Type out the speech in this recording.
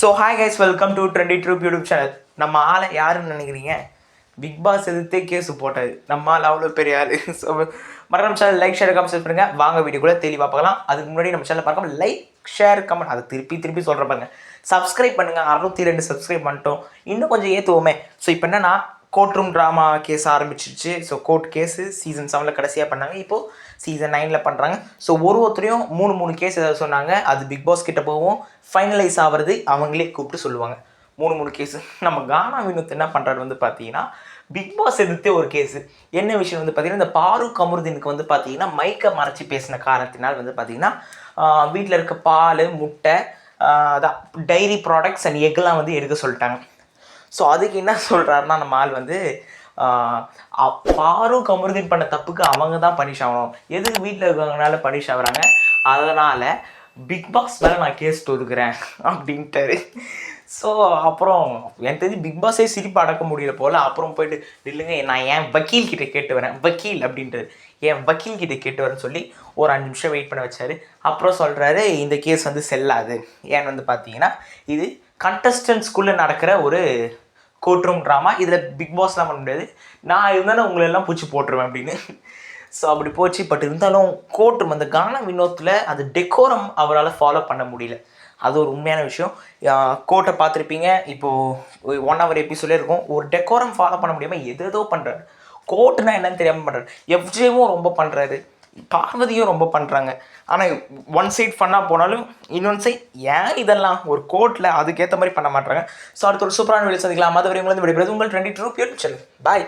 So hi guys, welcome to trendy troupe YouTube channel. நம்ம ஆளை யாருன்னு நினைக்கிறீங்க? பிக் பாஸ் எதிர்த்தே கேஸு போட்டாது நம்ம ஆள், அவ்வளோ பெரிய ஆள். ஸோ மறக்காம சேனல் லைக் ஷேர் கமெண்ட் பண்ணுங்கள். வாங்க வீடியோக்குள்ளே தெளிவாக பார்க்கலாம். அதுக்கு முன்னாடி நம்ம சேனல் பார்க்காம லைக் ஷேர் கமெண்ட், அதை திருப்பி சொல்கிற பாருங்க. சப்ஸ்கிரைப் பண்ணுங்கள். 602 சப்ஸ்கிரைப் பண்ணிட்டோம், இன்னும் கொஞ்சம் ஏற்றுவோமே. ஸோ இப்போ என்னன்னா, கோர்ட் ரூம் ட்ராமா கேஸ் ஆரம்பிச்சிருச்சு. ஸோ கோர்ட் கேஸு சீசன் 7 கடைசியாக பண்ணாங்க, இப்போது சீசன் 9 பண்ணுறாங்க. ஸோ ஒருத்தரையும் மூணு கேஸ் ஏதாவது சொன்னாங்க, அது பிக் பாஸ் கிட்ட போகும். ஃபைனலைஸ் ஆகிறது அவங்களே கூப்பிட்டு சொல்லுவாங்க. மூணு கேஸு. நம்ம கானா வினோத் என்ன பண்ணுறாரு வந்து பார்த்தீங்கன்னா, பிக் பாஸ் எதிர்த்தே ஒரு கேஸு. என்ன விஷயம் வந்து பார்த்தீங்கன்னா, இந்த பாரூக் கமருதீனுக்கு வந்து பார்த்தீங்கன்னா மைக்கை மறைச்சி பேசின காரணத்தினால் வந்து பார்த்தீங்கன்னா, வீட்டில் இருக்க பால், முட்டை, அதான் டைரி ப்ராடக்ட்ஸ் அண்ட் எக்லாம் வந்து எடுக்க சொல்லிட்டாங்க. ஸோ அதுக்கு என்ன சொல்கிறாருன்னா, நம்ம ஆள் வந்து பாரூக் கமருதீன் பண்ண தப்புக்கு அவங்க தான் பனிஷ் ஆகணும், எதுக்கு வீட்டில் இருக்கிறவங்கனால பனிஷ் ஆகுறாங்க, அதனால் பிக் பாஸ் மேலே நான் கேஸ் தொடுக்கிறேன் அப்படின்ட்டாரு. ஸோ அப்புறம் எனக்கு தெரிஞ்சு பிக் பாஸே சிரிப்பு அடக்க முடியல போல். அப்புறம் போயிட்டு இல்லைங்க, நான் ஏன் வக்கீல் கிட்டே கேட்டு வரேன், வக்கீல் அப்படின்றது என் வக்கீல் கிட்டே கேட்டு வரேன்னு சொல்லி ஒரு 5 நிமிஷம் வெயிட் பண்ண வச்சார். அப்புறம் சொல்கிறாரு, இந்த கேஸ் வந்து செல்லாது. ஏன்னு வந்து பார்த்தீங்கன்னா, இது கண்டஸ்டன்ஸ்குள்ளே நடக்கிற ஒரு கோர்ட் ரூம் ட்ராமா, இதில் பிக் பாஸ்லாம் பண்ண முடியாது, நான் இருந்தாலும் உங்களெல்லாம் பூச்சி போட்டுருவேன் அப்படின்னு. ஸோ அப்படி போச்சு. பட் இருந்தாலும் கோர்ட் ரூம், அந்த கானா வினோத்தில் அது டெக்கோரம் அவரால் ஃபாலோ பண்ண முடியல. அது ஒரு உண்மையான விஷயம். கோர்ட்டை பார்த்துருப்பீங்க, இப்போது 1 hour எபிசோடே இருக்கும். ஒரு டெக்கோரம் ஃபாலோ பண்ண முடியாமல் எதோ பண்ணுறாரு. கோர்ட்டுனா என்னன்னு தெரியாமல் பண்ணுறாரு. எஃப்ஜேவும் ரொம்ப பண்ணுறாரு, பார்வதியும் ரொம்ப பண்ணுறாங்க. ஆனால் ஒன் சைட் ஃபன்னாக போனாலும் இன்னொன்று சைட் ஏன் இதெல்லாம் ஒரு கோர்ட்டில் அதுக்கேற்ற மாதிரி பண்ண மாட்டாங்க. ஸோ அடுத்த ஒரு சூப்பரான வீடியோ சந்திக்கலாம். மற்றவரை உங்களை விடைபெறுவது உங்கள் ட்ரெண்டி ட்ரூப் யூடியூப் சேனல். பாய்.